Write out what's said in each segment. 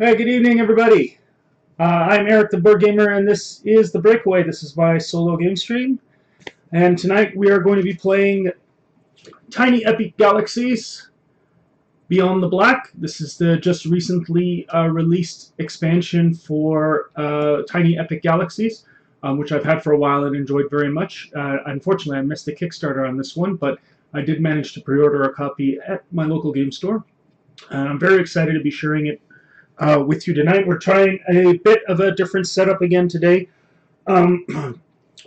Hey, good evening, everybody. I'm Eric the Bird Gamer, and this is The Breakaway. This is my solo game stream. And tonight we are going to be playing Tiny Epic Galaxies Beyond the Black. This is the just recently released expansion for Tiny Epic Galaxies, which I've had for a while and enjoyed very much. Unfortunately, I missed the Kickstarter on this one, but I did manage to pre-order a copy at my local game store. I'm very excited to be sharing it with you tonight. We're trying a bit of a different setup again today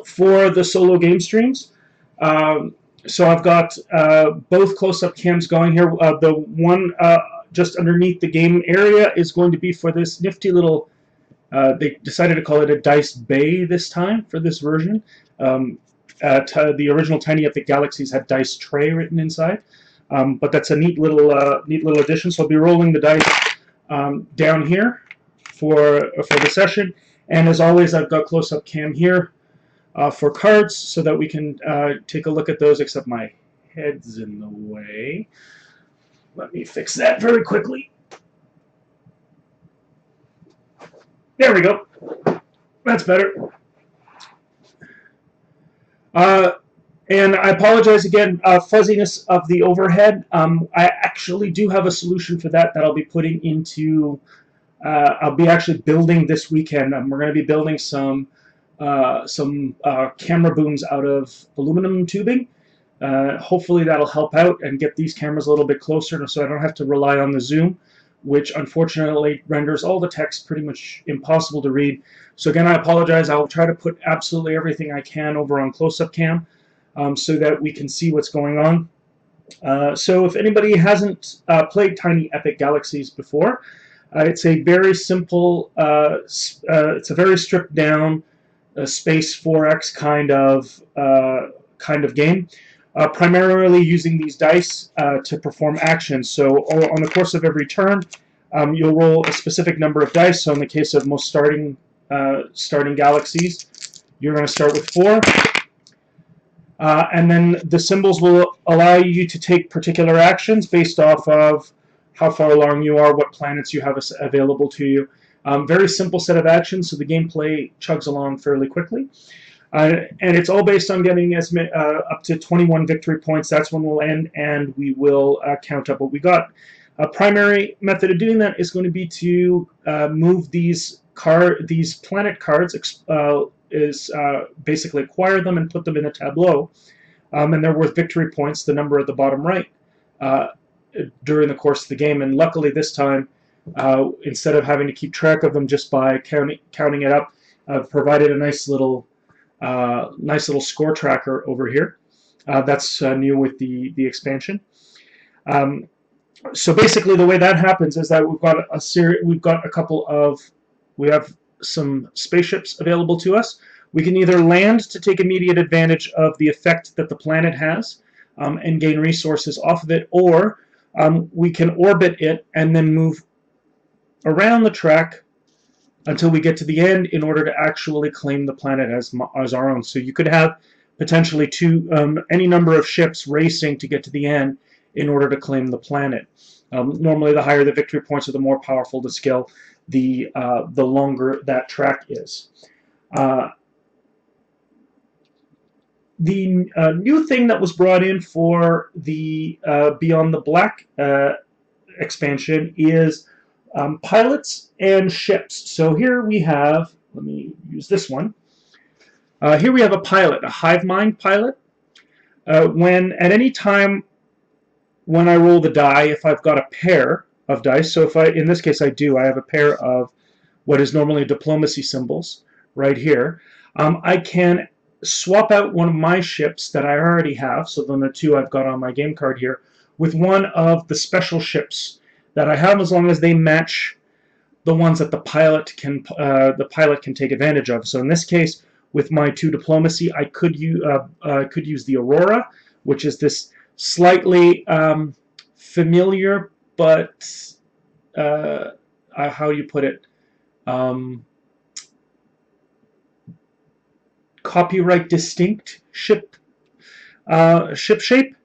for the solo game streams. So I've got both close-up cams going here. The one just underneath the game area is going to be for this nifty little, they decided to call it a dice bay this time for this version. The original Tiny Epic Galaxies had dice tray written inside. But that's a neat little addition. So I'll be rolling the dice down here for the session, and as always, I've got close-up cam here for cards so that we can take a look at those. Except my head's in the way. Let me fix that very quickly. There we go. That's better. And I apologize again, fuzziness of the overhead. I actually do have a solution for that I'll be putting into, I'll be actually building this weekend. We're going to be building some camera booms out of aluminum tubing. Hopefully that'll help out and get these cameras a little bit closer so I don't have to rely on the zoom, which unfortunately renders all the text pretty much impossible to read. So again, I apologize. I'll try to put absolutely everything I can over on close-up cam. So that we can see what's going on. So if anybody hasn't played Tiny Epic Galaxies before, it's a very simple, it's a very stripped down space 4X kind of game, primarily using these dice to perform actions. So on the course of every turn, you'll roll a specific number of dice. So in the case of most starting galaxies, you're going to start with 4. And then the symbols will allow you to take particular actions based off of how far along you are, what planets you have available to you. Very simple set of actions, so the gameplay chugs along fairly quickly. And it's all based on getting up to 21 victory points. That's when we'll end, and we will count up what we got. A primary method of doing that is going to be to move these planet cards, basically acquire them and put them in a tableau, and they're worth victory points, the number at the bottom right, during the course of the game. And luckily this time, instead of having to keep track of them just by counting it up, I've provided a nice little score tracker over here. That's new with the expansion. So basically, the way that happens is that we have some spaceships available to us. We can either land to take immediate advantage of the effect that the planet has and gain resources off of it, or we can orbit it and then move around the track until we get to the end in order to actually claim the planet as our own. So you could have potentially any number of ships racing to get to the end in order to claim the planet. Normally, the higher the victory points, or the more powerful the skill, the longer that track is. The new thing that was brought in for the Beyond the Black expansion is pilots and ships. So here we have, let me use this one. Here we have a pilot, a hive mind pilot. At any time when I roll the die, if I've got a pair of dice, so in this case I have a pair of what is normally diplomacy symbols right here, I can swap out one of my ships that I already have, so then the 2 I've got on my game card here, with one of the special ships that I have, as long as they match the ones that the pilot can take advantage of. So in this case, with my 2 diplomacy, I could use the Aurora, which is this slightly familiar, but how do you put it? Copyright distinct ship shape.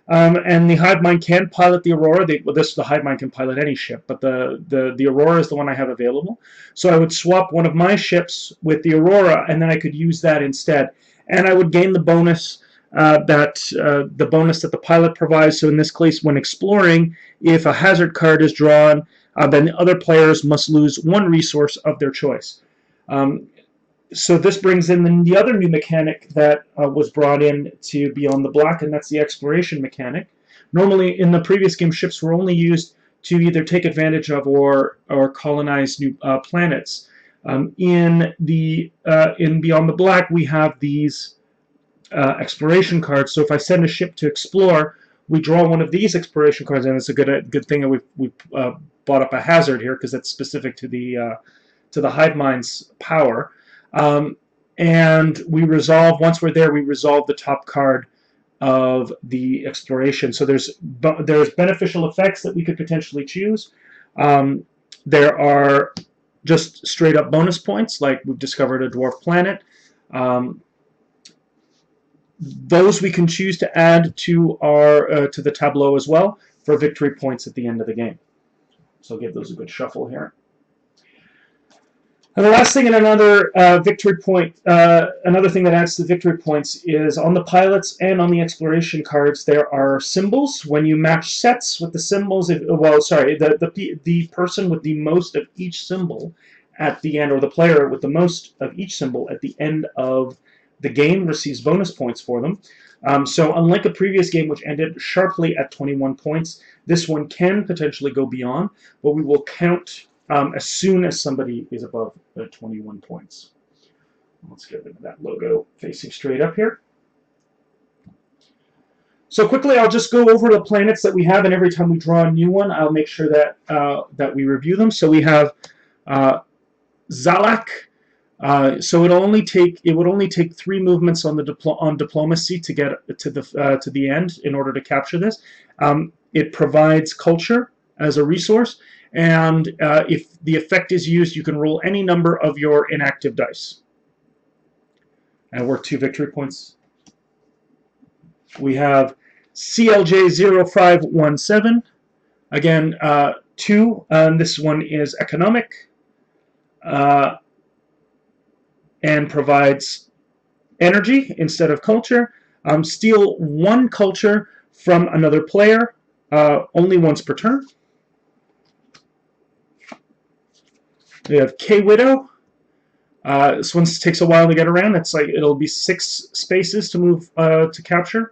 And the hive mind can pilot the Aurora. The hive mind can pilot any ship, but the Aurora is the one I have available. So I would swap one of my ships with the Aurora, and then I could use that instead. And I would gain the bonus that the pilot provides. So in this case, when exploring, if a hazard card is drawn, then the other players must lose one resource of their choice. So this brings in the other new mechanic that was brought in to Beyond the Black, and that's the exploration mechanic. Normally, in the previous game, ships were only used to either take advantage of or colonize new planets. In Beyond the Black, we have these exploration cards. So if I send a ship to explore, we draw one of these exploration cards, and it's a good thing that we've brought up a hazard here because it's specific to the hive mind's power. And we resolve, once we're there, we resolve the top card of the exploration. So there's beneficial effects that we could potentially choose. There are just straight up bonus points, like we've discovered a dwarf planet. Those we can choose to add to our to the tableau as well for victory points at the end of the game. So I'll give those a good shuffle here. And the last thing, and another victory point, another thing that adds to the victory points is on the pilots and on the exploration cards, there are symbols. When you match sets with the symbols, the person with the most of each symbol at the end, or the player with the most of each symbol at the end of the game receives bonus points for them. So unlike a previous game which ended sharply at 21 points, this one can potentially go beyond, but we will count as soon as somebody is above 21 points. Let's get rid of that logo facing straight up here. So quickly, I'll just go over the planets that we have, and every time we draw a new one, I'll make sure that that we review them. So we have Zalak. So it would only take 3 movements on diplomacy to get to the end in order to capture this. It provides culture as a resource. And if the effect is used, you can roll any number of your inactive dice. And worth 2 victory points. We have CLJ0517. Again, 2. This one is economic. And provides energy instead of culture. Steal 1 culture from another player, only once per turn. We have K-Widow. This one takes a while to get around. It'll be 6 spaces to move to capture,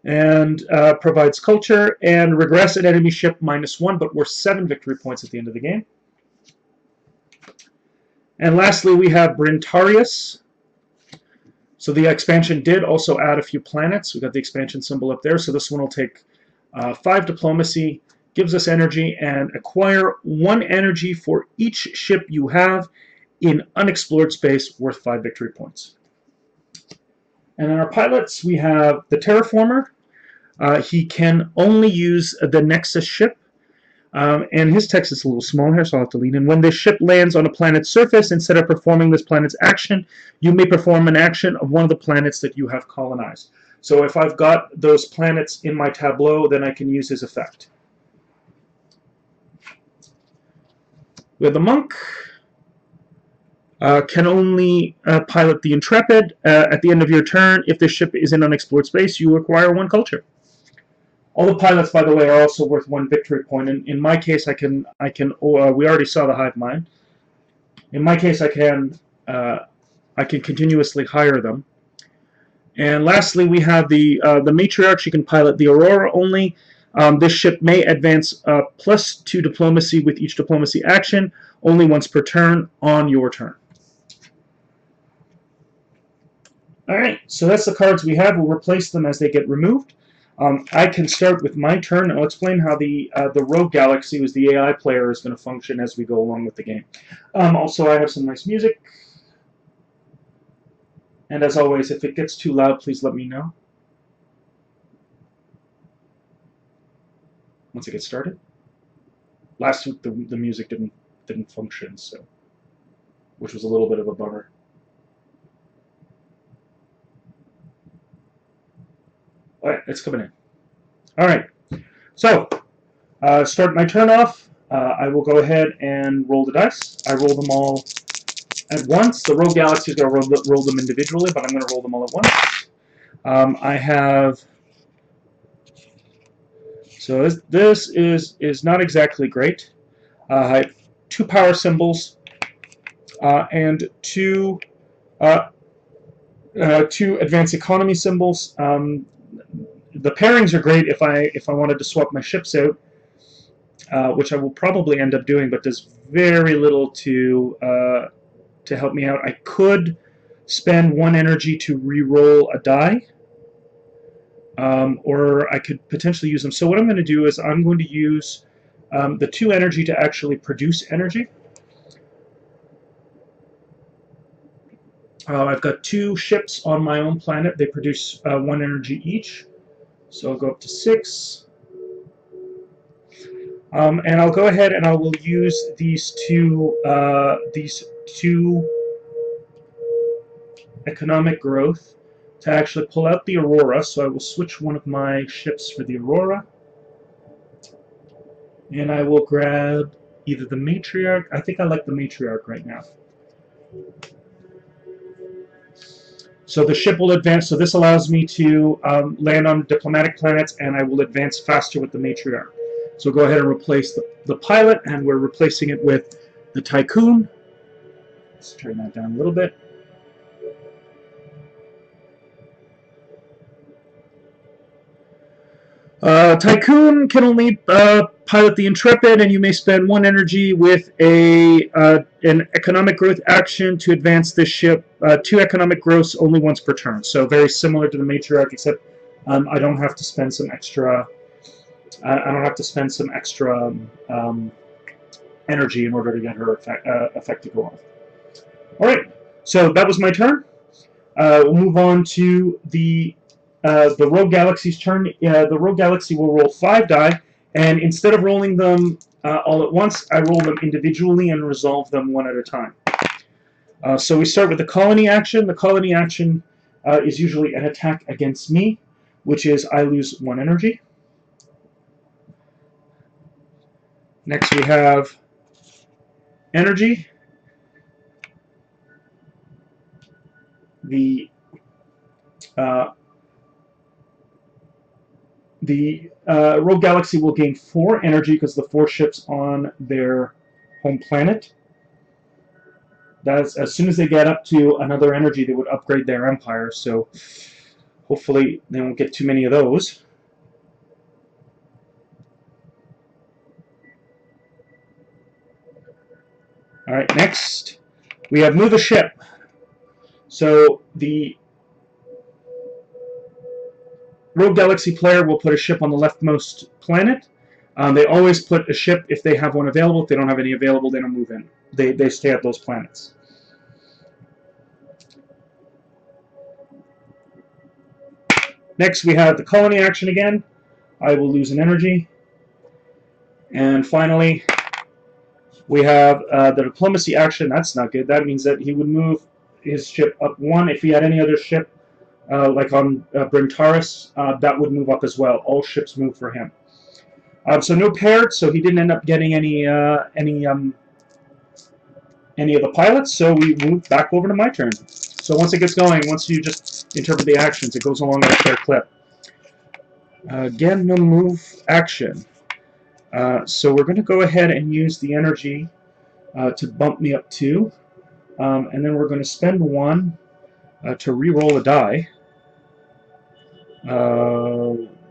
and provides culture and regress an enemy ship -1, but worth 7 victory points at the end of the game. And lastly, we have Brintarius. So the expansion did also add a few planets. We've got the expansion symbol up there. So this one will take 5 diplomacy, gives us energy, and acquire 1 energy for each ship you have in unexplored space, worth 5 victory points. And in our pilots, we have the Terraformer. He can only use the Nexus ship. And his text is a little small here, so I'll have to lean in. When this ship lands on a planet's surface, instead of performing this planet's action, you may perform an action of one of the planets that you have colonized. So if I've got those planets in my tableau, then I can use his effect. We have the Monk. Can only pilot the Intrepid. At the end of your turn, if the ship is in unexplored space, you acquire 1 culture. All the pilots, by the way, are also worth 1 victory point. In my case, we already saw the hive mind. In my case, I can continuously hire them. And lastly, we have the matriarch. She can pilot the Aurora only. This ship may advance +2 diplomacy with each diplomacy action, only once per turn on your turn. All right, so that's the cards we have. We'll replace them as they get removed. I can start with my turn, and I'll explain how the Rogue Galaxy, who's the AI player, is going to function as we go along with the game. Also, I have some nice music. And as always, if it gets too loud, please let me know once it gets started. Last week, the music didn't function, so which was a little bit of a bummer. All right, it's coming in. All right. So start my turn off. I will go ahead and roll the dice. I roll them all at once. The rogue galaxy is going to roll them individually, but I'm going to roll them all at once. I have. So this is not exactly great. I have 2 power symbols and 2 advanced economy symbols. The pairings are great if I wanted to swap my ships out, which I will probably end up doing, but does very little to help me out. I could spend 1 energy to re-roll a die, or I could potentially use them. So what I'm going to do is I'm going to use the 2 energy to actually produce energy. I've got 2 ships on my own planet. They produce 1 energy each. So I'll go up to 6. And I'll go ahead and I will use these two economic growth to actually pull out the Aurora. So I will switch one of my ships for the Aurora. And I will grab either the Matriarch. I think I like the Matriarch right now. So the ship will advance. So this allows me to land on diplomatic planets, and I will advance faster with the Matriarch. So go ahead and replace the pilot, and we're replacing it with the Tycoon. Let's turn that down a little bit. Tycoon can only pilot the Intrepid, and you may spend 1 energy with an economic growth action to advance this ship. 2 economic growths only once per turn. So very similar to the Matriarch, except I don't have to spend some extra. I don't have to spend some extra energy in order to get her effect to go off. All right. So that was my turn. We'll move on to the Rogue Galaxy's turn. The Rogue Galaxy will roll 5 die, and instead of rolling them all at once, I roll them individually and resolve them one at a time. So we start with the colony action. The colony action is usually an attack against me, which is I lose 1 energy. Next we have energy. The Rogue Galaxy will gain 4 energy because the 4 ships on their home planet. That's as soon as they get up to another energy, they would upgrade their empire. So hopefully they won't get too many of those. All right, next we have move a ship. So the Rogue Galaxy player will put a ship on the leftmost planet. They always put a ship if they have one available. If they don't have any available, they don't move in. They stay at those planets. Next, we have the colony action again. I will lose an energy. And finally, we have the diplomacy action. That's not good. That means that he would move his ship up 1. If he had any other ship, like on Brintaris, that would move up as well. All ships move for him. So no paired, so he didn't end up getting any of the pilots. So we move back over to my turn. So once it gets going, once you just interpret the actions, it goes along at a fair clip. Again, no move action. So we're going to go ahead and use the energy to bump me up 2. And then we're going to spend 1 to re-roll a die.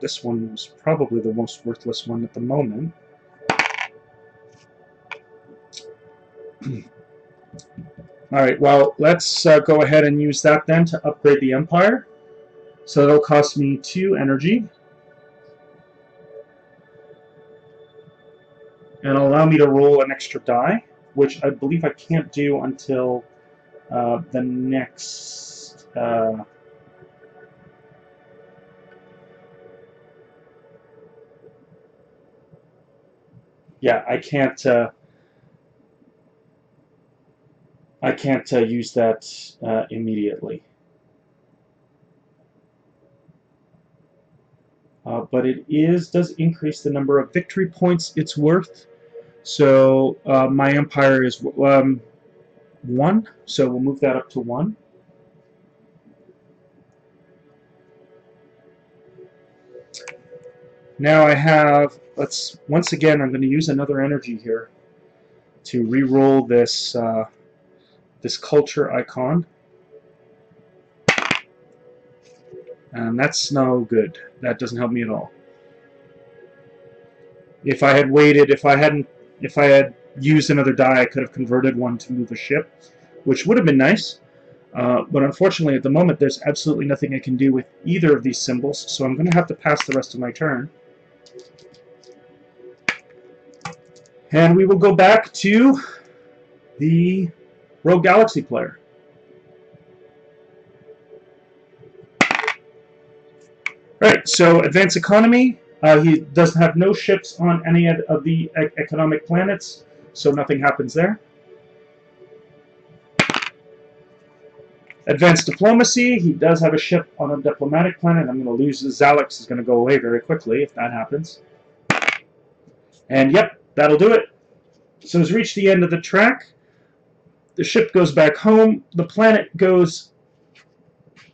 This one is probably the most worthless one at the moment. Alright, well, let's go ahead and use that then to upgrade the Empire. So that'll cost me 2 energy. And allow me to roll an extra die, which I believe I can't do until the next... yeah, I can't use that immediately. but it does increase the number of victory points it's worth. So my empire is 1, so we'll move that up to 1. Now I have, once again, I'm going to use another energy here to re-roll this, this culture icon. And that's no good. That doesn't help me at all. If I had waited, if I had used another die, I could have converted one to move a ship, which would have been nice. But unfortunately, at the moment, there's absolutely nothing I can do with either of these symbols, so I'm going to have to pass the rest of my turn. And we will go back to the Rogue Galaxy player. Right, so advanced economy. He doesn't have no ships on any of the economic planets, so nothing happens there. Advanced diplomacy. He does have a ship on a diplomatic planet. I'm going to lose. The Galaxies is going to go away very quickly if that happens. And yep, that'll do it. So he's reached the end of the track. The ship goes back home. The planet goes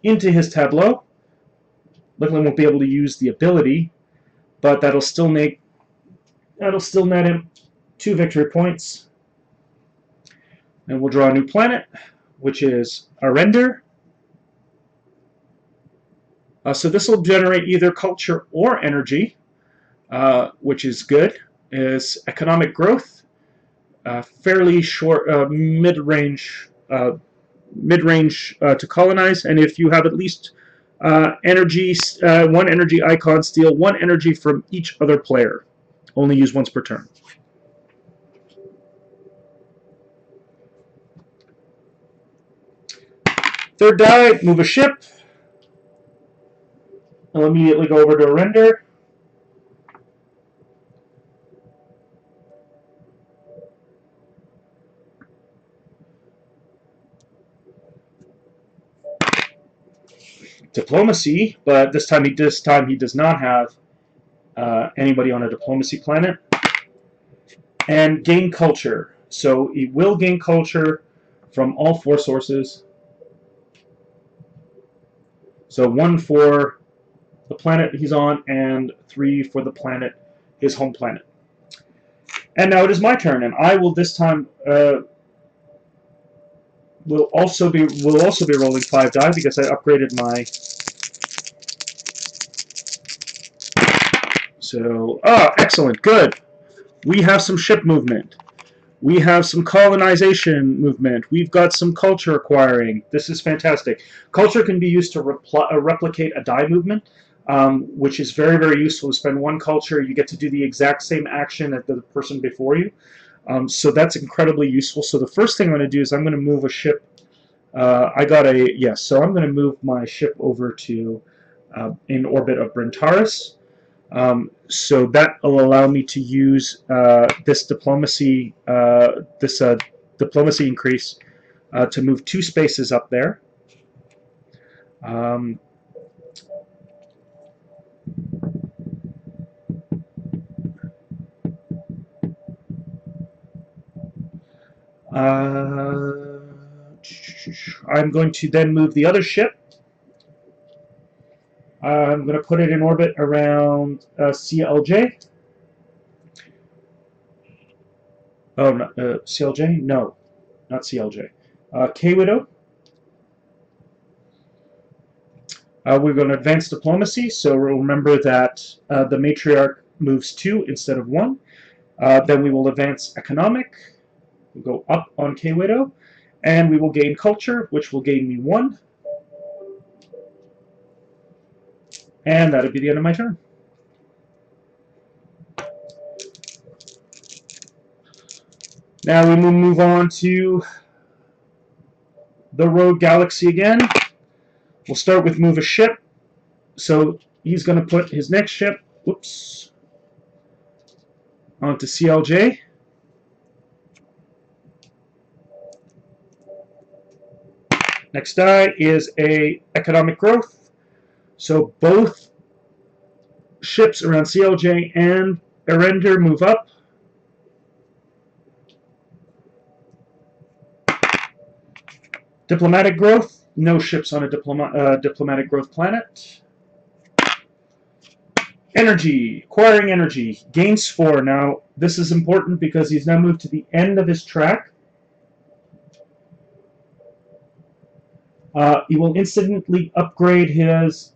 into his tableau. Luckily, won't be able to use the ability, but that'll still net him 2 victory points. And we'll draw a new planet, which is Arender. So this will generate either culture or energy, which is good. Is economic growth, fairly short, mid-range to colonize, and if you have at least energy, 1 energy icon, steal 1 energy from each other player. Only use once per turn. Third die, move a ship. I'll immediately go over to render. Diplomacy, but this time he does not have anybody on a diplomacy planet. And gain culture. So he will gain culture from all 4 sources. So 1 for the planet he's on, and 3 for the planet, his home planet. And now it is my turn, and I will this time will also be rolling 5 die because I upgraded my. So excellent, good. We have some ship movement. We have some colonization movement. We've got some culture acquiring. This is fantastic. Culture can be used to replicate a die movement, which is very, very useful. To spend 1 culture, you get to do the exact same action as the person before you. So that's incredibly useful. So the first thing I'm going to do is I'm going to move a ship. I got a yes. So I'm going to move my ship over to in orbit of Brentaris. So that will allow me to use this diplomacy diplomacy increase to move 2 spaces up there. I'm going to then move the other ship. I'm going to put it in orbit around CLJ. Oh, no, CLJ? No, not CLJ. K-Widow. We're going to advance diplomacy, so remember that the matriarch moves 2 instead of 1. Then we will advance economic. We'll go up on K-Widow, and we will gain culture, which will gain me 1. And that'll be the end of my turn. Now we will move on to the Rogue Galaxy again. We'll start with move a ship. So he's going to put his next ship, whoops, onto CLJ. Next die is a economic growth. So both ships around CLJ and Erender move up. Diplomatic growth, no ships on a diplomatic growth planet. Energy, acquiring energy, gains 4. Now, this is important because he's now moved to the end of his track. He will instantaneously upgrade his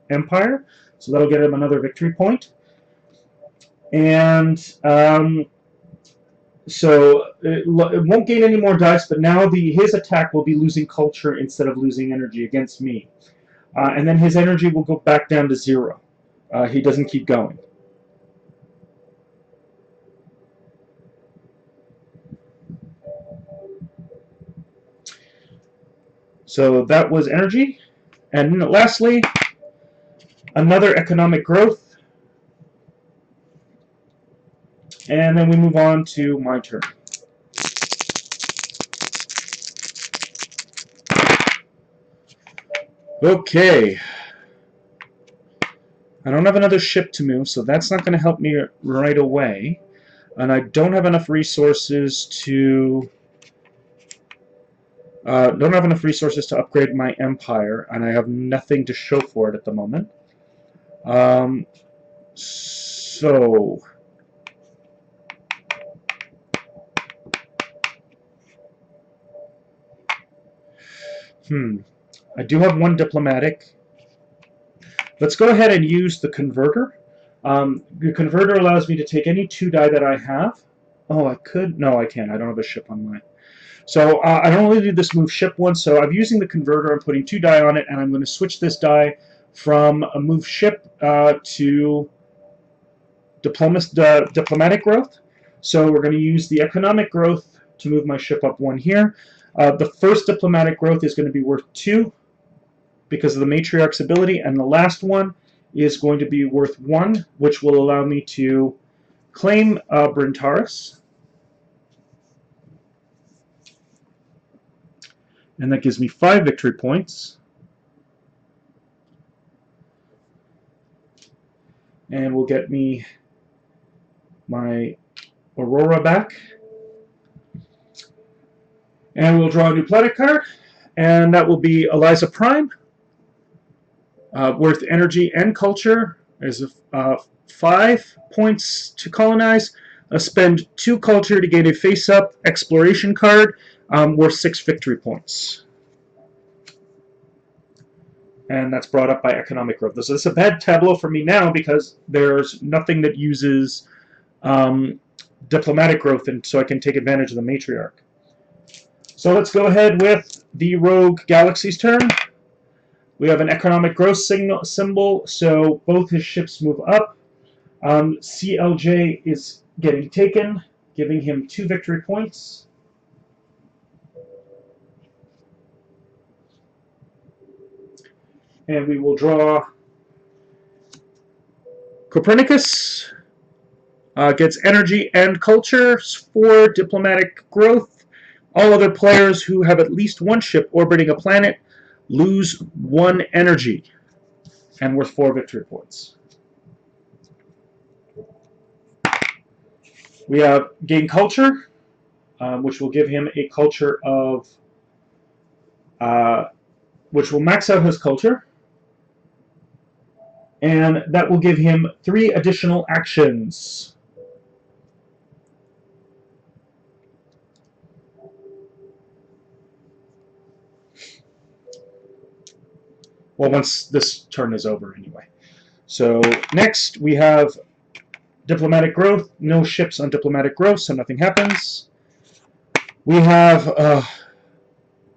empire, so that'll get him another victory point. And so it won't gain any more dice, but now his attack will be losing culture instead of losing energy against me. And then his energy will go back down to 0. He doesn't keep going. So that was energy. And lastly, another economic growth. And then we move on to my turn. Okay. I don't have another ship to move, so that's not going to help me right away. And I don't have enough resources to upgrade my empire, and I have nothing to show for it at the moment. I do have 1 diplomatic. Let's go ahead and use the converter. The converter allows me to take any 2 die that I have. Oh, I could? No, I can't. I don't have a ship on mine. So I don't really do this move ship 1, so I'm using the converter. I'm putting 2 die on it, and I'm going to switch this die from a move ship to diplomatic growth. So we're going to use the economic growth to move my ship up 1 here. The first diplomatic growth is going to be worth 2 because of the matriarch's ability, and the last one is going to be worth 1, which will allow me to claim Brintaris. And that gives me 5 victory points. And will get me my Aurora back. And we'll draw a new planet card, and that will be Eliza Prime. Worth energy and culture. There's 5 points to colonize. Spend 2 culture to gain a face-up exploration card worth 6 victory points. And that's brought up by economic growth. So this is a bad tableau for me now because there's nothing that uses diplomatic growth, and so I can take advantage of the matriarch. So let's go ahead with the Rogue Galaxies turn. We have an economic growth symbol, so both his ships move up. CLJ is getting taken, giving him 2 victory points. And we will draw Copernicus. Gets energy and culture for diplomatic growth. All other players who have at least 1 ship orbiting a planet lose 1 energy and worth 4 victory points. We have gain culture, which will give him a culture of, which will max out his culture, and that will give him 3 additional actions. Well, once this turn is over, anyway. So next we have diplomatic growth. No ships on diplomatic growth, so nothing happens. We have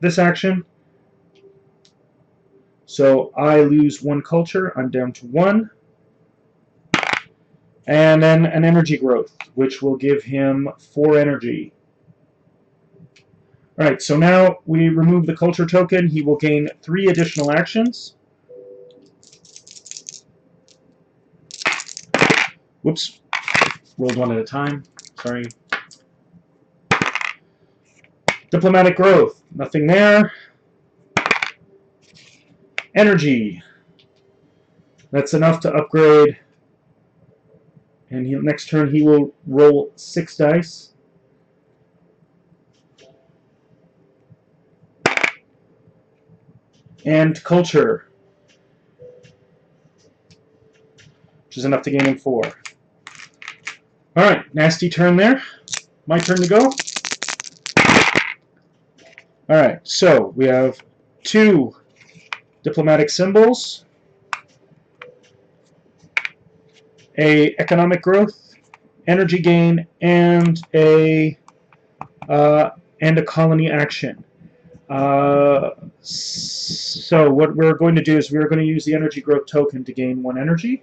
this action. So I lose 1 culture. I'm down to 1. And then an energy growth, which will give him 4 energy. Alright, so now we remove the culture token. He will gain 3 additional actions. Whoops. Rolled 1 at a time. Sorry. Diplomatic growth. Nothing there. Energy. That's enough to upgrade. And next turn he will roll 6 dice. And Culture, which is enough to gain him 4. Alright, nasty turn there. My turn to go. Alright, so we have 2 diplomatic symbols, a economic growth, energy gain, and a colony action. So what we're going to do is we're going to use the energy growth token to gain 1 energy.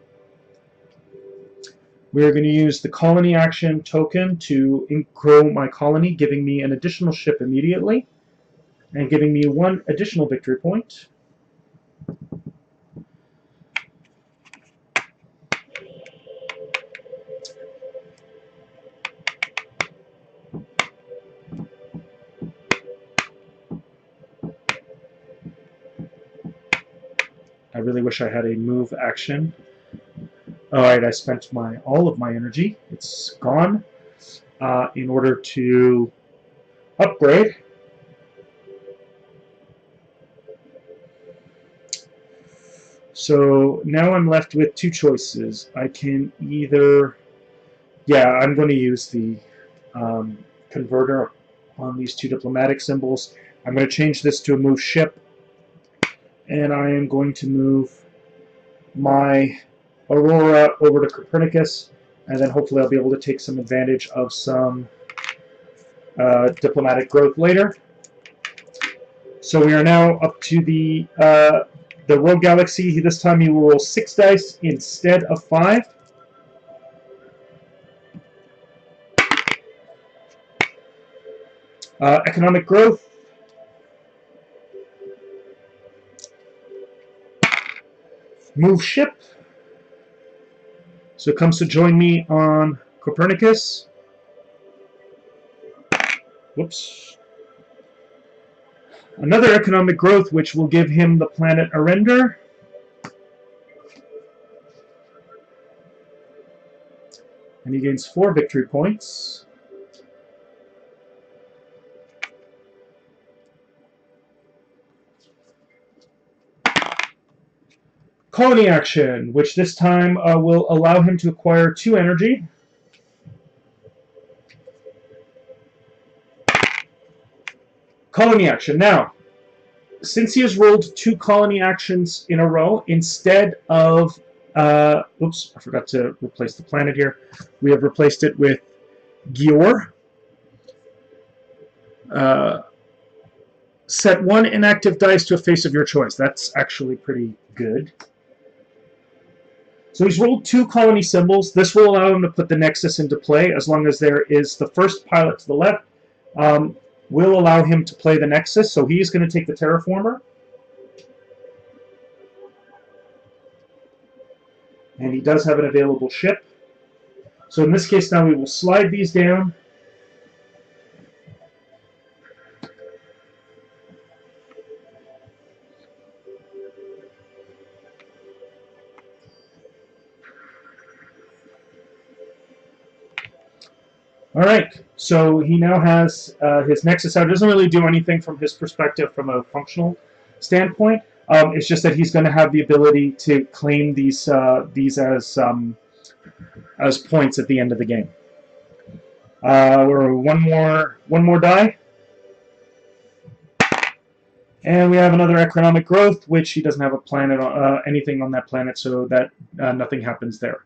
We're going to use the colony action token to grow my colony, giving me an additional ship immediately, and giving me 1 additional victory point. I really wish I had a move action. Alright, I spent all of my energy. It's gone in order to upgrade. So now I'm left with 2 choices. I can either... Yeah, I'm going to use the converter on these 2 diplomatic symbols. I'm going to change this to a move ship. And I am going to move my Aurora over to Copernicus, and then hopefully I'll be able to take some advantage of some diplomatic growth later. So we are now up to the Rogue Galaxy. This time he will roll 6 dice instead of 5. Economic growth. Move ship. So it comes to join me on Copernicus. Whoops. Another economic growth, which will give him the planet Arender. And he gains 4 victory points. Colony action, which this time will allow him to acquire 2 energy. Colony action. Now, since he has rolled 2 colony actions in a row, instead of... oops, I forgot to replace the planet here. We have replaced it with Gaymer. Set 1 inactive dice to a face of your choice. That's actually pretty good. So he's rolled 2 colony symbols. This will allow him to put the Nexus into play as long as there is the first pilot to the left. Will allow him to play the Nexus, so he's going to take the Terraformer. And he does have an available ship. So in this case now we will slide these down. Alright, so he now has his Nexus out. It doesn't really do anything from his perspective from a functional standpoint. It's just that he's going to have the ability to claim these as points at the end of the game. We're one more die. And we have another economic growth, which he doesn't have a planet, anything on that planet, so that nothing happens there.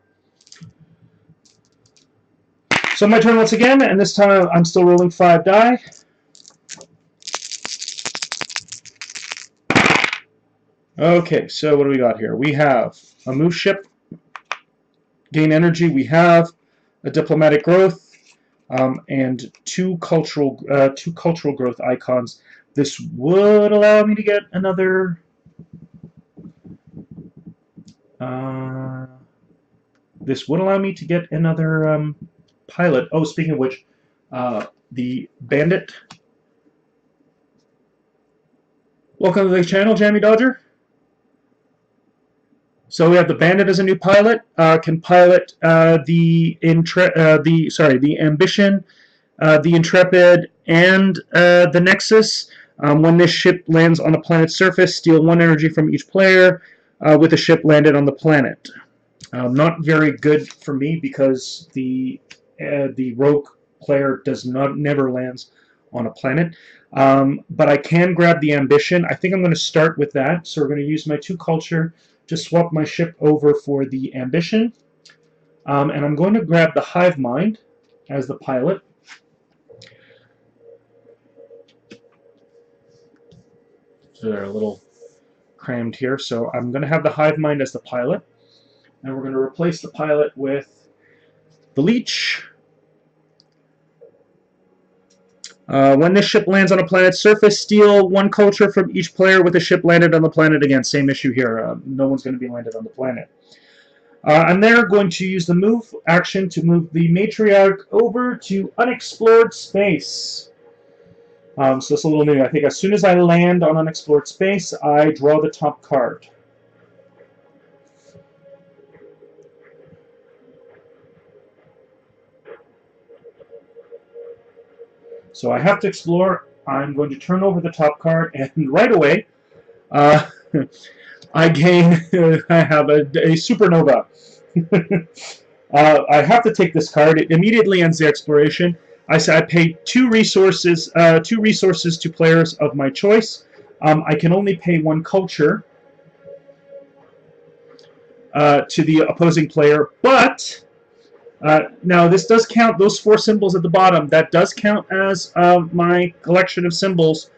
So my turn once again, and this time I'm still rolling 5 die. Okay, so what do we got here? We have a move ship, gain energy. We have a diplomatic growth, and two cultural growth icons. This would allow me to get another. This would allow me to get another pilot. Oh, speaking of which, the Bandit. Welcome to the channel, Jammy Dodger. So we have the Bandit as a new pilot. Can pilot the Ambition, the Intrepid, and the Nexus. When this ship lands on a planet's surface, steal 1 energy from each player with a ship landed on the planet. Not very good for me because the rogue player never lands on a planet. But I can grab the Ambition. I think I'm going to start with that. So we're going to use my 2 culture to swap my ship over for the Ambition. And I'm going to grab the Hive Mind as the pilot. So they're a little crammed here. So I'm going to have the Hive Mind as the pilot. And we're going to replace the pilot with the Leech. When this ship lands on a planet's surface, steal 1 culture from each player with a ship landed on the planet. Again, same issue here. No one's going to be landed on the planet. And they're going to use the move action to move the Matriarch over to unexplored space. So it's a little new. I think as soon as I land on unexplored space, I draw the top card. So I have to explore. I'm going to turn over the top card, and right away, I gain. I have a supernova. I have to take this card. It immediately ends the exploration. I pay 2 resources. 2 resources to players of my choice. I can only pay 1 culture to the opposing player, but. Now, this does count, those 4 symbols at the bottom, that does count as my collection of symbols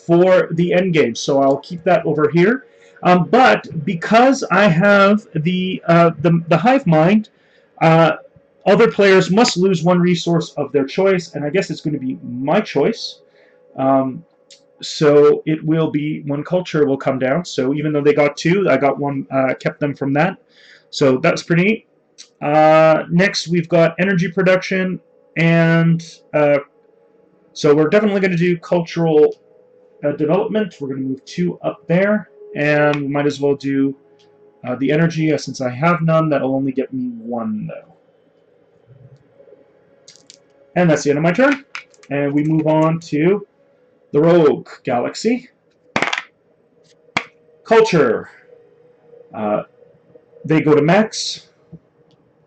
for the endgame, so I'll keep that over here. But because I have the Hive Mind, other players must lose 1 resource of their choice, and I guess it's going to be my choice. So it will be 1 culture will come down, so even though they got 2, I got 1, kept them from that. So that's pretty neat. Next, we've got energy production, and so we're definitely going to do cultural development. We're going to move 2 up there, and we might as well do the energy. Since I have none, that'll only get me 1, though. And that's the end of my turn. And we move on to the Rogue Galaxy. Culture. They go to max.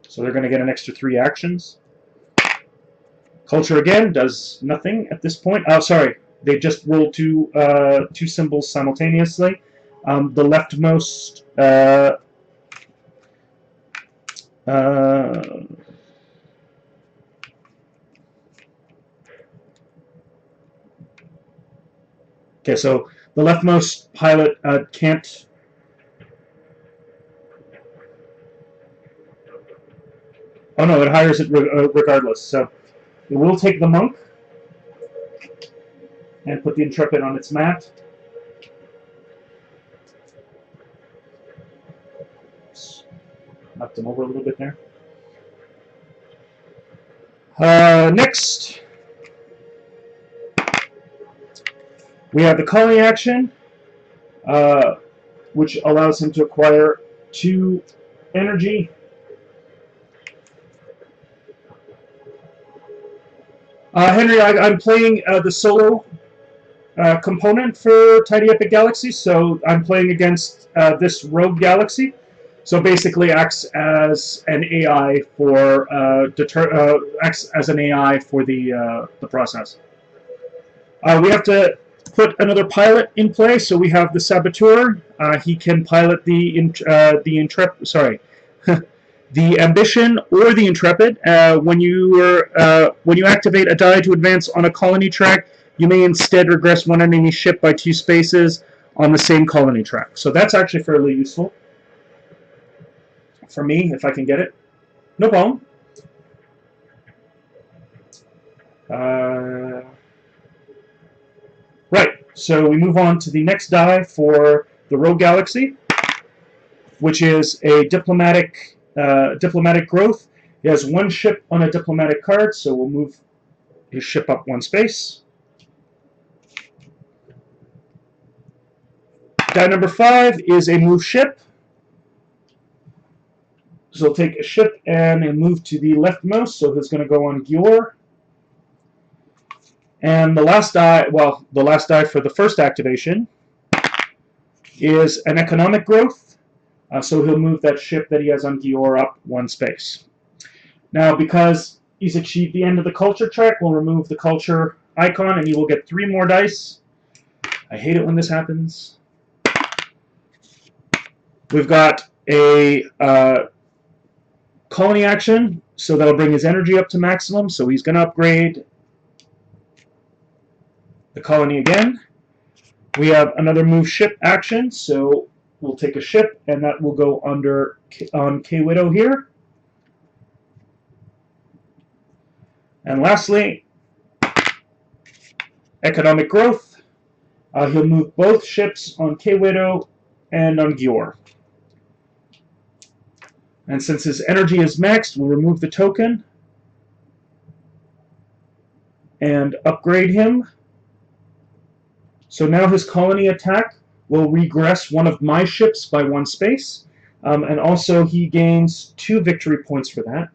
So they're going to get an extra 3 actions. Culture again does nothing at this point. Oh, sorry. They just rolled 2 symbols simultaneously. The leftmost okay, so the leftmost pilot can't. Oh no, it hires it regardless. So it will take the monk and put the Intrepid on its mat. Knocked him over a little bit there. Next, we have the colony action, which allows him to acquire 2 energy. Henry, I'm playing the solo component for Tidy Epic Galaxies, so I'm playing against this Rogue Galaxy. So basically, acts as an AI for the process. We have to put another pilot in play, so we have the Saboteur. He can pilot the Intrepid. Sorry. The Ambition or the Intrepid. When you activate a die to advance on a colony track, you may instead regress 1 enemy ship by 2 spaces on the same colony track. So that's actually fairly useful for me, if I can get it. No problem. Right, so we move on to the next die for the Rogue Galaxy, which is a diplomatic growth. He has 1 ship on a diplomatic card, so we'll move his ship up 1 space. Die number 5 is a move ship. So he'll take a ship and he'll move to the leftmost. So he's going to go on Gyor. And the last die, well, the last die for the first activation is an economic growth. So he'll move that ship that he has on Gyor up 1 space. Now, because he's achieved the end of the culture track, we'll remove the culture icon and you will get 3 more dice. I hate it when this happens. We've got a colony action, so that'll bring his energy up to maximum, so he's going to upgrade the colony again. We have another move ship action, so we'll take a ship, and that will go under on K-Widow here. And lastly, economic growth. He'll move both ships on K-Widow and on Gyor. And since his energy is maxed, we'll remove the token and upgrade him. So now his colony attack will regress one of my ships by 1 space. And also he gains 2 victory points for that.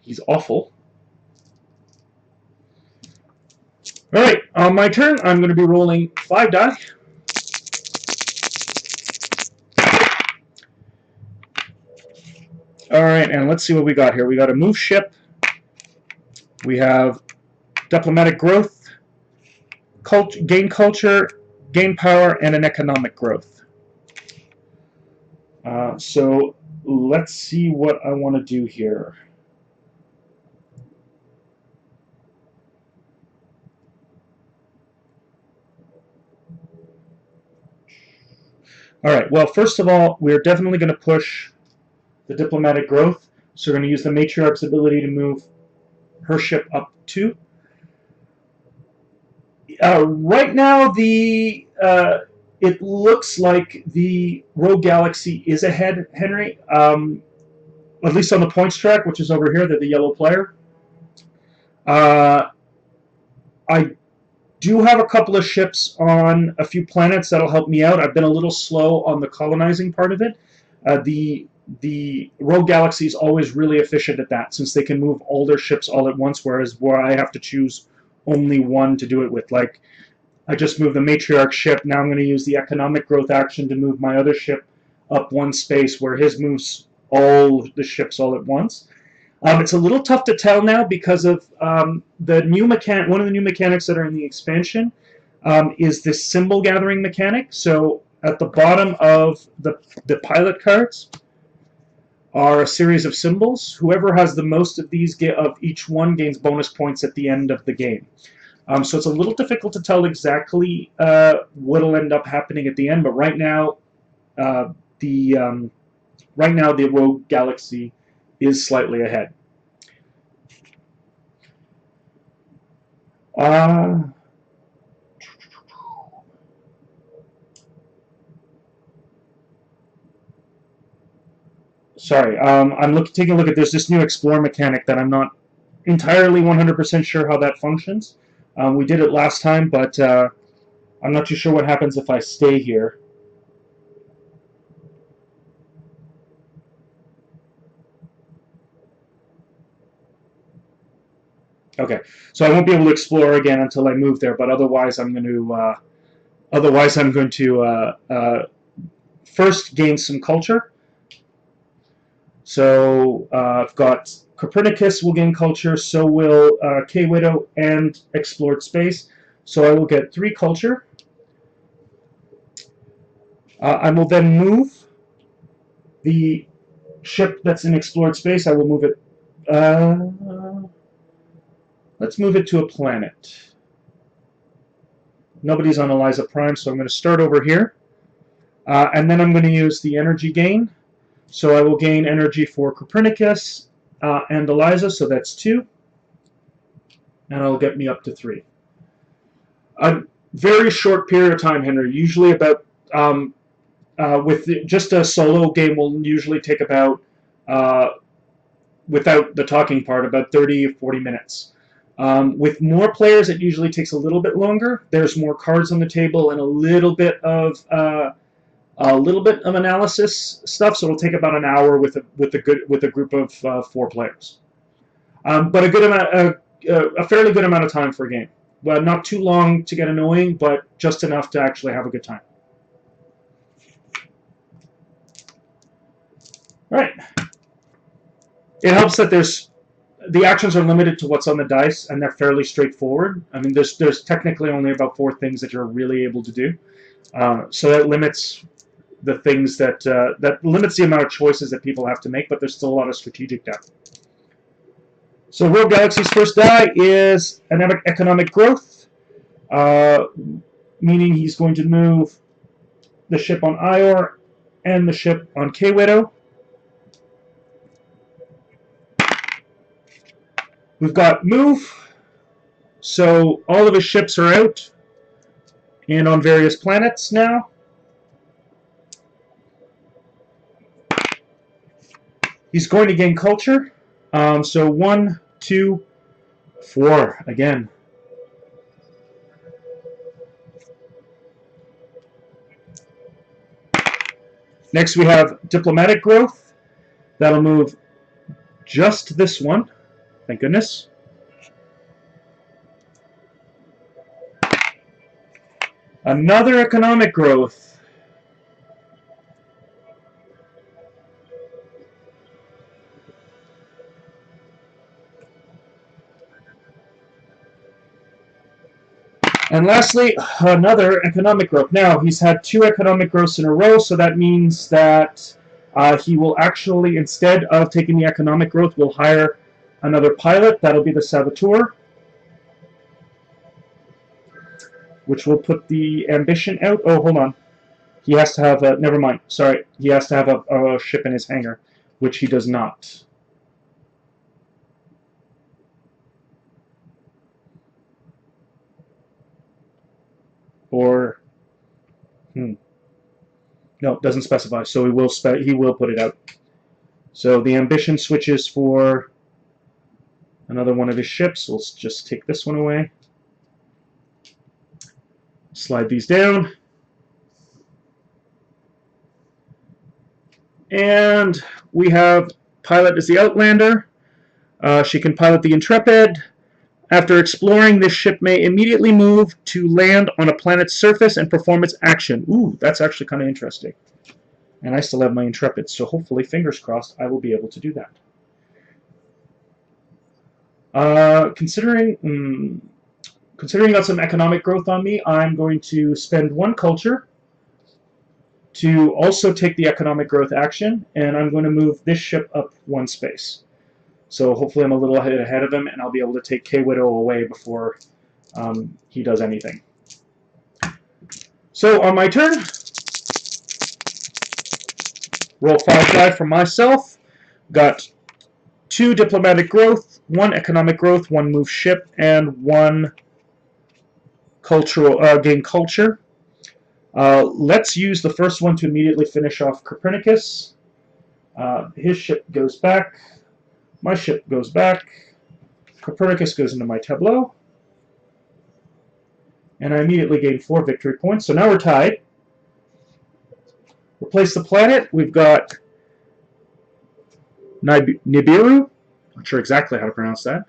He's awful. Alright, on my turn, I'm going to be rolling 5 die. Alright, and let's see what we got here. We got a move ship. We have diplomatic growth, gain culture, gain power, and an economic growth. So let's see what I want to do here. Alright, well, first of all, we're definitely going to push the diplomatic growth. So we're going to use the matriarch's ability to move her ship up 2. Right now, it looks like the Rogue Galaxy is ahead, Henry. At least on the points track, which is over here, they're the yellow player. I do have a couple of ships on a few planets that'll help me out. I've been a little slow on the colonizing part of it. The Rogue Galaxy is always really efficient at that, since they can move all their ships all at once, whereas where I have to choose only one to do it with. Like, I just moved the matriarch ship. Now I'm going to use the economic growth action to move my other ship up 1 space, where his moves all the ships all at once. It's a little tough to tell now because of the new mechanic. One of the new mechanics that are in the expansion is this symbol gathering mechanic. So at the bottom of the pilot cards are a series of symbols. Whoever has the most of these of each one gains bonus points at the end of the game. So it's a little difficult to tell exactly what'll end up happening at the end. But right now, the Rogue Galaxy is slightly ahead. Sorry, I'm taking a look at this new explore mechanic that I'm not entirely 100% sure how that functions. We did it last time, but I'm not too sure what happens if I stay here. Okay, so I won't be able to explore again until I move there, but otherwise I'm going to first gain some culture. So I've got Copernicus will gain culture, so will K-Widow and Explored Space. So I will get 3 culture. I will then move the ship that's in Explored Space. I will move it. Let's move it to a planet. Nobody's on Eliza Prime, so I'm going to start over here. And then I'm going to use the energy gain. So I will gain energy for Copernicus and Eliza, so that's 2. And it'll get me up to 3. A very short period of time, Henry. Usually about, just a solo game will usually take about, without the talking part, about 30 or 40 minutes. With more players, it usually takes a little bit longer. There's more cards on the table and a little bit of a little bit of analysis stuff, so it'll take about an hour with a group of 4 players. But a fairly good amount of time for a game. Well, not too long to get annoying, but just enough to actually have a good time. All right. It helps that the actions are limited to what's on the dice, and they're fairly straightforward. I mean, there's technically only about 4 things that you're really able to do, so that limits the things that limits the amount of choices that people have to make. But there's still a lot of strategic depth. So World Galaxy's first die is an economic growth, meaning he's going to move the ship on Ior and the ship on K-Widow. We've got move, so all of his ships are out and on various planets now. He's going to gain culture, so 1, 2, 4 again. Next we have diplomatic growth. That'll move just this one. Thank goodness. Another economic growth. And lastly, another economic growth. Now, he's had 2 economic growths in a row, so that means that he will actually, instead of taking the economic growth, will hire another pilot. That'll be the Saboteur, which will put the ambition out. Oh, hold on. He has to have a... Never mind. Sorry. He has to have a ship in his hangar, which he does not. Or... No, it doesn't specify, so he will put it out. So the ambition switches for another one of his ships. We'll just take this one away. Slide these down. And we have pilot as the Outlander. She can pilot the Intrepid. After exploring, this ship may immediately move to land on a planet's surface and perform its action. Ooh, that's actually kind of interesting. And I still have my Intrepid, so hopefully, fingers crossed, I will be able to do that. Considering I got some economic growth on me, I'm going to spend 1 culture to also take the economic growth action, and I'm going to move this ship up 1 space. So hopefully I'm a little ahead of him, and I'll be able to take K-Widow away before he does anything. So on my turn, roll 5 die for myself. Got 2 diplomatic growth, 1 economic growth, 1 move ship, and 1 cultural gain culture. Let's use the first one to immediately finish off Copernicus. His ship goes back. My ship goes back. Copernicus goes into my tableau. And I immediately gain 4 victory points. So now we're tied. Replace the planet. We've got Nibiru. Not sure exactly how to pronounce that.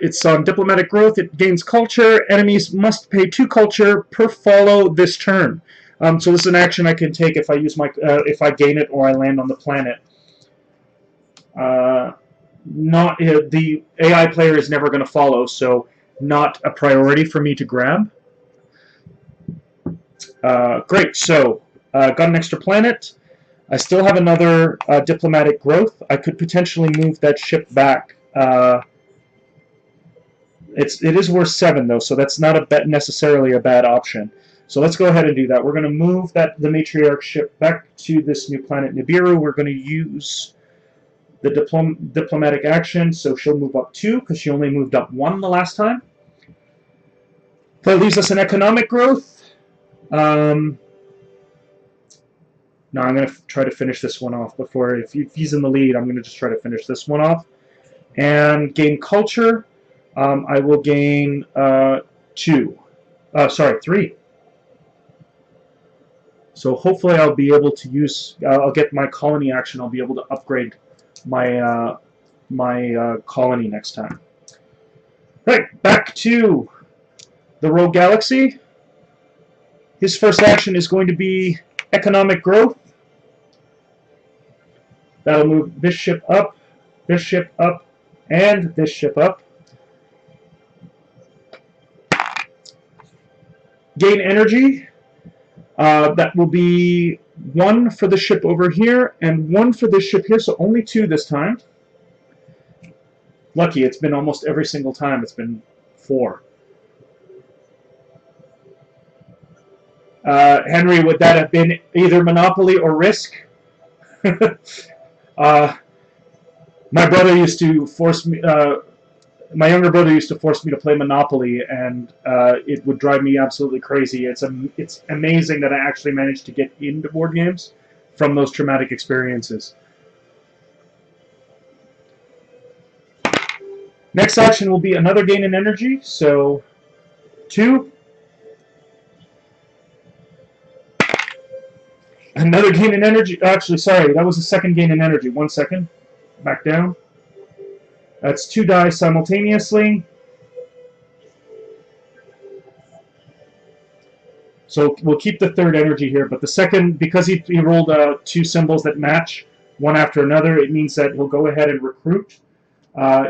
It's on diplomatic growth. It gains culture. Enemies must pay 2 culture per follow this turn. So this is an action I can take if I use if I gain it or I land on the planet. The AI player is never going to follow, so not a priority for me to grab. Great, so got an extra planet. I still have another diplomatic growth. I could potentially move that ship back. It is worth 7 though, so that's not necessarily a bad option. So let's go ahead and do that. We're going to move the matriarch ship back to this new planet Nibiru. We're going to use the diplomatic action, so she'll move up 2 because she only moved up 1 the last time. That leaves us an economic growth. Now I'm going to try to finish this one off before, if he's in the lead, I'm going to just try to finish this one off. And gain culture. I will gain 3. So hopefully I'll be able to use, I'll get my colony action, I'll be able to upgrade my, colony next time. Right, back to the Rogue Galaxy. His first action is going to be economic growth. That'll move this ship up, and this ship up. Gain energy. That will be 1 for the ship over here and 1 for this ship here, so only 2 this time. Lucky, it's been almost every single time. It's been 4. Henry, would that have been either Monopoly or Risk? My brother used to force me. My younger brother used to force me to play Monopoly, and it would drive me absolutely crazy. It's amazing that I actually managed to get into board games from those traumatic experiences. Next action will be another gain in energy, so 2. Another gain in energy. Actually, sorry, that was the second gain in energy. 1 second. Back down. That's 2 die simultaneously. So we'll keep the third energy here, but the second, because he rolled 2 symbols that match one after another, it means that he'll go ahead and recruit.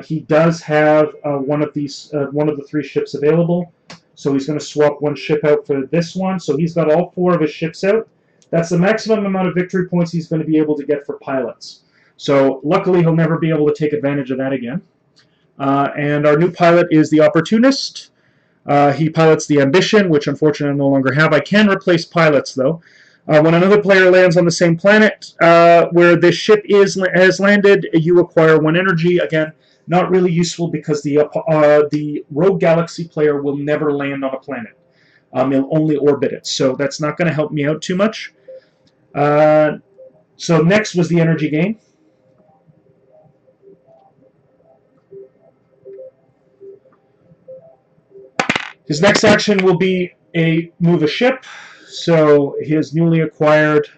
He does have one of the 3 ships available, so he's going to swap 1 ship out for this one. So he's got all 4 of his ships out. That's the maximum amount of victory points he's going to be able to get for pilots. So luckily he'll never be able to take advantage of that again. And our new pilot is the Opportunist. He pilots the Ambition, which unfortunately I no longer have. I can replace pilots, though. When another player lands on the same planet where this ship has landed, you acquire 1 energy. Again, not really useful because the Rogue Galaxy player will never land on a planet. He'll only orbit it, so that's not going to help me out too much. So next was the energy gain. His next action will be move a ship. So his newly acquired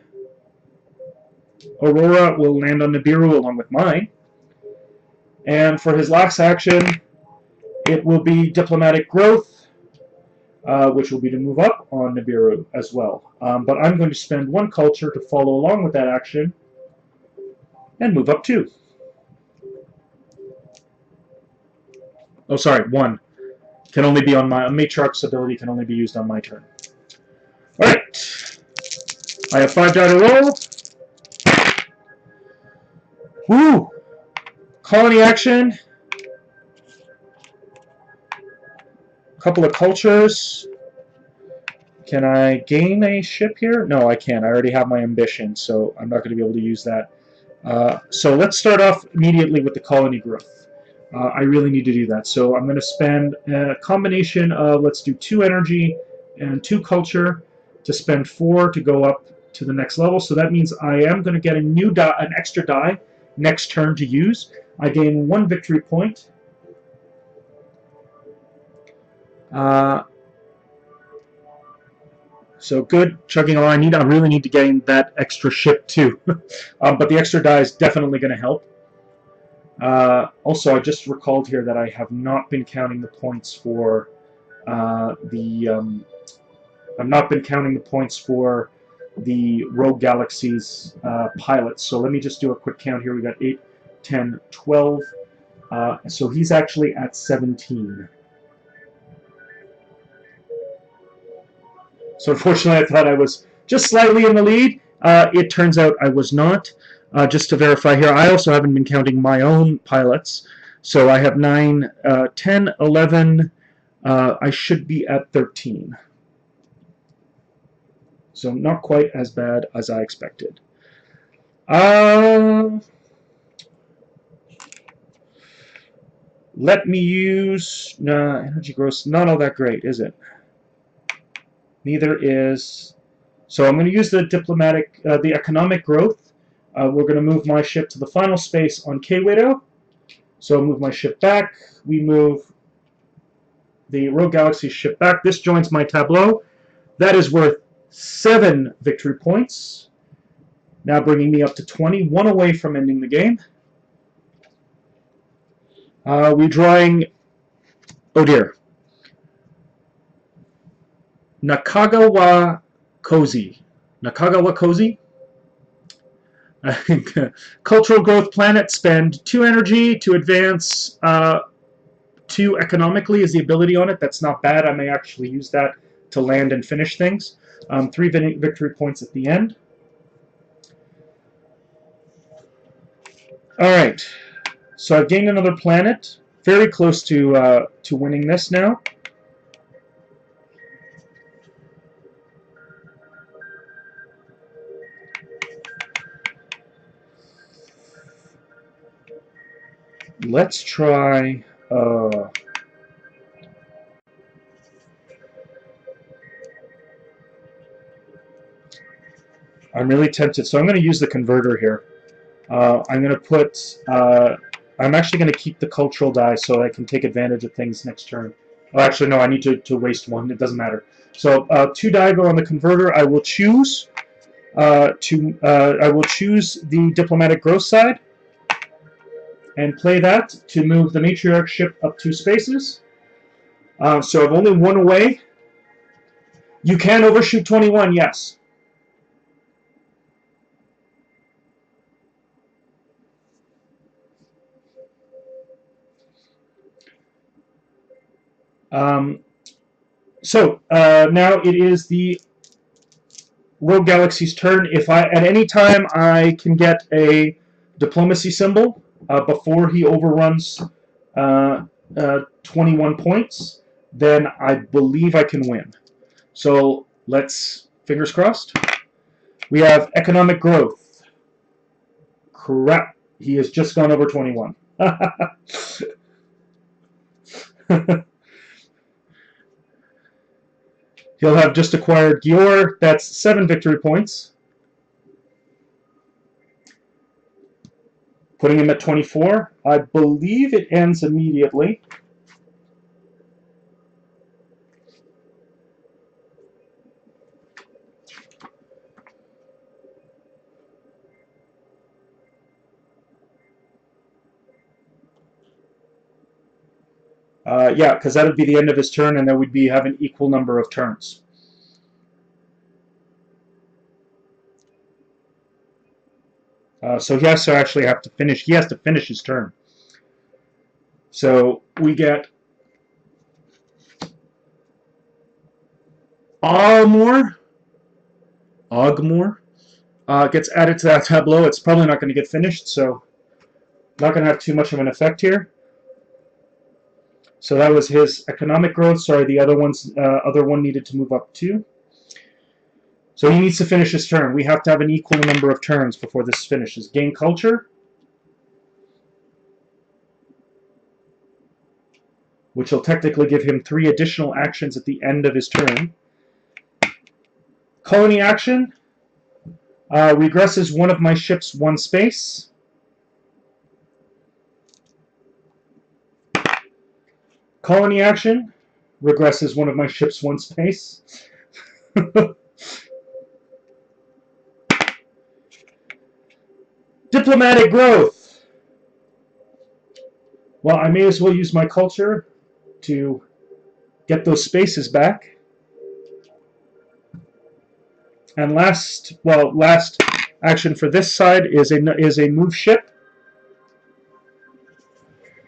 Aurora will land on Nibiru along with mine. And for his last action, it will be diplomatic growth, which will be to move up on Nibiru as well. But I'm going to spend 1 culture to follow along with that action and move up 2. Oh, sorry, 1. Can only be on my Matriarch's ability can only be used on my turn. All right, I have 5 die to roll. Woo! Colony action. Couple of cultures. Can I gain a ship here? No, I can't. I already have my Ambition, so I'm not going to be able to use that. So let's start off immediately with the colony growth. I really need to do that. So I'm going to spend a combination of, let's do 2 energy and 2 culture to spend 4 to go up to the next level. So that means I am going to get a new die, an extra die next turn to use. I gain 1 victory point. So good, chugging along. I really need to gain that extra ship too. But the extra die is definitely going to help. Also, I just recalled here that I have not been counting the points for the Rogue Galaxies pilots. So let me just do a quick count here. We got 8, 10, 12. So he's actually at 17. So unfortunately, I thought I was just slightly in the lead. It turns out I was not. Just to verify here, I also haven't been counting my own pilots. So I have 9, 10, 11. I should be at 13. So not quite as bad as I expected. Let me use energy growth. Not all that great, is it? Neither is. So I'm going to use the the economic growth. We're going to move my ship to the final space on K-Widow. So I'll move my ship back. We move the Rogue Galaxy ship back. This joins my tableau. That is worth 7 victory points. Now bringing me up to 20, 1 away from ending the game. We're drawing, oh dear, Nakagawa Kozi. Nakagawa Kozi? Cultural growth planet, spend 2 energy to advance 2 economically is the ability on it. That's not bad. I may actually use that to land and finish things. 3 victory points at the end. Alright, so I've gained another planet. Very close to winning this now. Let's try... I'm really tempted, so I'm going to use the converter here. I'm going to put... I'm actually going to keep the cultural die so I can take advantage of things next turn. Oh, actually, no, I need to waste 1. It doesn't matter. So 2 die go on the converter. I will choose I will choose the diplomatic growth side and play that to move the matriarch ship up 2 spaces. So I've only 1 away. You can overshoot 21, yes. Now it is the Rogue Galaxy's turn. If at any time I can get a diplomacy symbol before he overruns 21 points, then I believe I can win. So let's, fingers crossed. We have economic growth. Crap, he has just gone over 21. He'll have just acquired Gaymer. That's 7 victory points. Putting him at 24. I believe it ends immediately. Yeah, because that would be the end of his turn, and then we'd be having equal number of turns. So he has to actually have to finish. He has to finish his turn. So we get Ogmore gets added to that tableau. It's probably not going to get finished, so not going to have too much of an effect here. So that was his economic growth. Sorry, the other one needed to move up too. So he needs to finish his turn. We have to have an equal number of turns before this finishes. Gain culture, which will technically give him 3 additional actions at the end of his turn. Colony action, regresses one of my ships 1 space. Colony action, regresses one of my ships 1 space. Diplomatic growth. Well, I may as well use my culture to get those spaces back. And last action for this side is a move ship.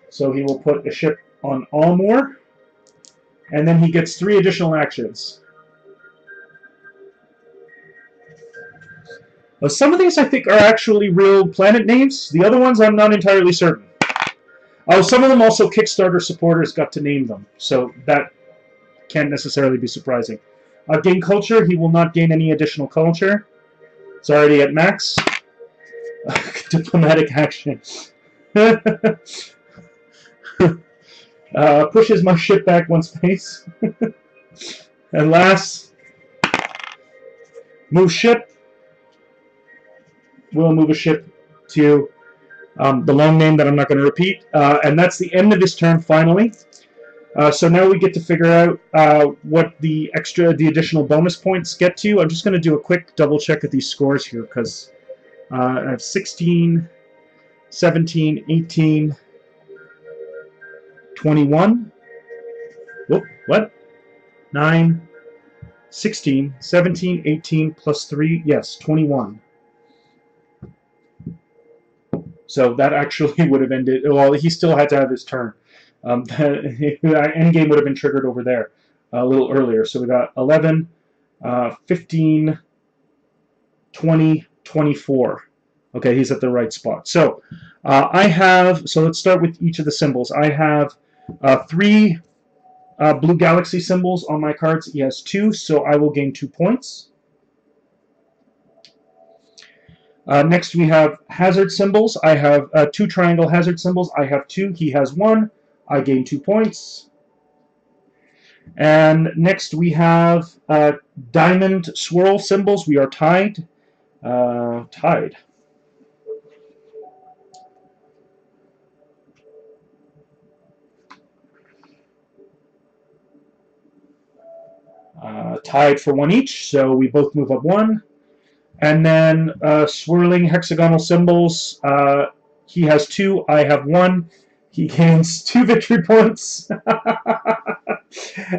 So he will put a ship on Ogmore, and then he gets 3 additional actions. Well, some of these I think are actually real planet names. The other ones I'm not entirely certain. Oh, some of them also Kickstarter supporters got to name them, so that can't necessarily be surprising. Gain culture, he will not gain any additional culture. It's already at max. Diplomatic action. Pushes my ship back 1 space. And last, move ship. We'll move a ship to the long name that I'm not going to repeat. And that's the end of his turn, finally. So now we get to figure out what the additional bonus points get to. I'm just going to do a quick double check of these scores here because I have 16, 17, 18, 21. Whoop, what? 9, 16, 17, 18 plus 3. Yes, 21. So that actually would have ended. Well, he still had to have his turn. The endgame would have been triggered over there a little earlier. So we got 11, 15, 20, 24. Okay, he's at the right spot. So I have, so let's start with each of the symbols. I have 3 blue galaxy symbols on my cards. He has 2, so I will gain 2 points. Next we have hazard symbols. I have 2 triangle hazard symbols. I have 2. He has 1. I gain 2 points. And next we have diamond swirl symbols. We are tied. Tied. Tied for 1 each, so we both move up 1. And then swirling hexagonal symbols. He has 2, I have 1. He gains 2 victory points.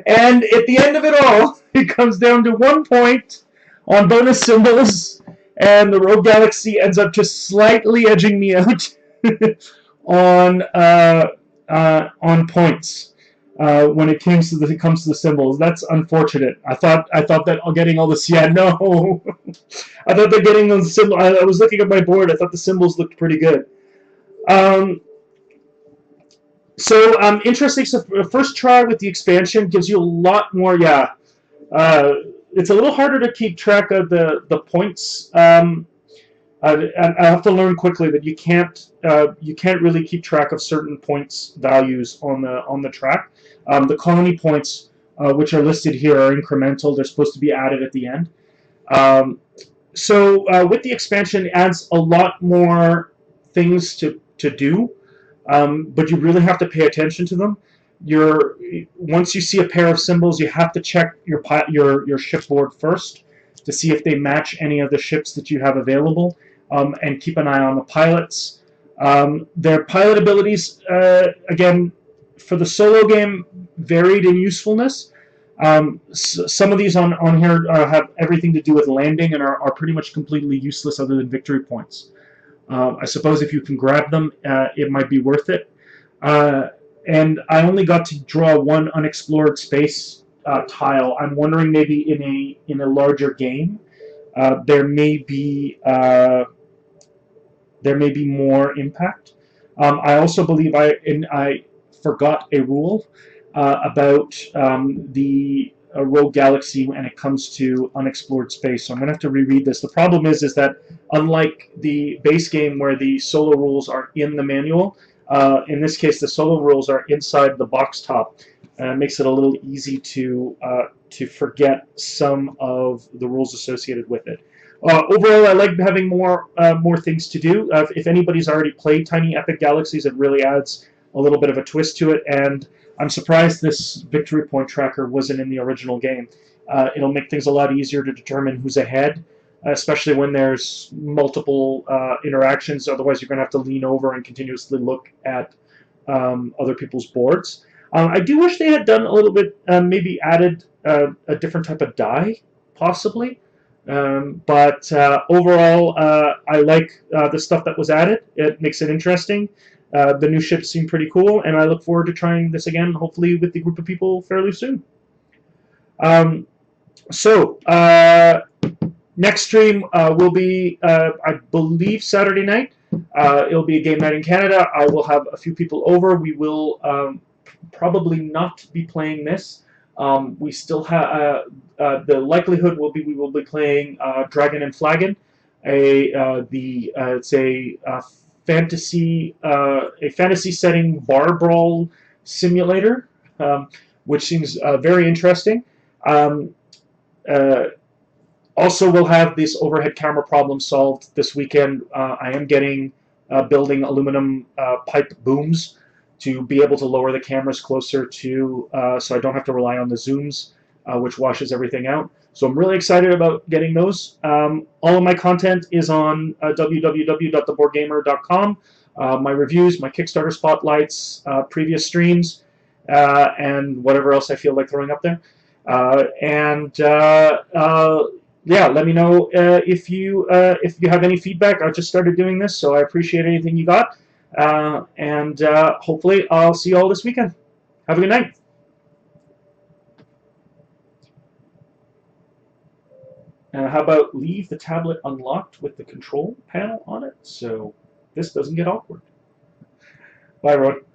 And at the end of it all, it comes down to 1 point on bonus symbols, and the Rogue Galaxy ends up just slightly edging me out on points. When it comes to the symbols, that's unfortunate. I thought that getting all this. Yeah, no. I thought that getting those symbols. I was looking at my board. I thought the symbols looked pretty good. Interesting. So first try with the expansion gives you a lot more. Yeah, it's a little harder to keep track of the points. I have to learn quickly that you can't really keep track of certain points values on the track. The colony points, which are listed here, are incremental. They're supposed to be added at the end. With the expansion, it adds a lot more things to do, but you really have to pay attention to them. Once you see a pair of symbols, you have to check your ship board first to see if they match any of the ships that you have available, and keep an eye on the pilots. Their pilot abilities, again, for the solo game, varied in usefulness. Some of these on here have everything to do with landing and are pretty much completely useless other than victory points. I suppose if you can grab them, it might be worth it. And I only got to draw 1 unexplored space tile. I'm wondering maybe in a larger game, there may be more impact. I also believe I forgot a rule about the Rogue Galaxy when it comes to unexplored space, so I'm going to have to reread this. The problem is that unlike the base game where the solo rules are in the manual, in this case the solo rules are inside the box top. It makes it a little easy to forget some of the rules associated with it. Overall, I like having more things to do. If anybody's already played Tiny Epic Galaxies, it really adds a little bit of a twist to it, and I'm surprised this victory point tracker wasn't in the original game. It'll make things a lot easier to determine who's ahead, especially when there's multiple interactions. Otherwise, you're going to have to lean over and continuously look at other people's boards. I do wish they had done a little bit, maybe added a different type of die, possibly. But overall, I like the stuff that was added. It makes it interesting. The new ships seem pretty cool, and I look forward to trying this again, hopefully with the group of people fairly soon. Next stream will be, I believe, Saturday night. It'll be a game night in Canada. I will have a few people over. We will probably not be playing this. We still have the likelihood will be we will be playing Dragon and Flagon, it's a fantasy setting bar brawl simulator, which seems very interesting. Also, we'll have this overhead camera problem solved this weekend. I am building aluminum pipe booms to be able to lower the cameras closer to, so I don't have to rely on the zooms, which washes everything out. So I'm really excited about getting those. All of my content is on www.theboardgamer.com. My reviews, my Kickstarter spotlights, previous streams, and whatever else I feel like throwing up there. Yeah, let me know if you have any feedback. I just started doing this, so I appreciate anything you got. Hopefully I'll see you all this weekend. Have a good night. How about leave the tablet unlocked with the control panel on it so this doesn't get awkward. Bye, everyone.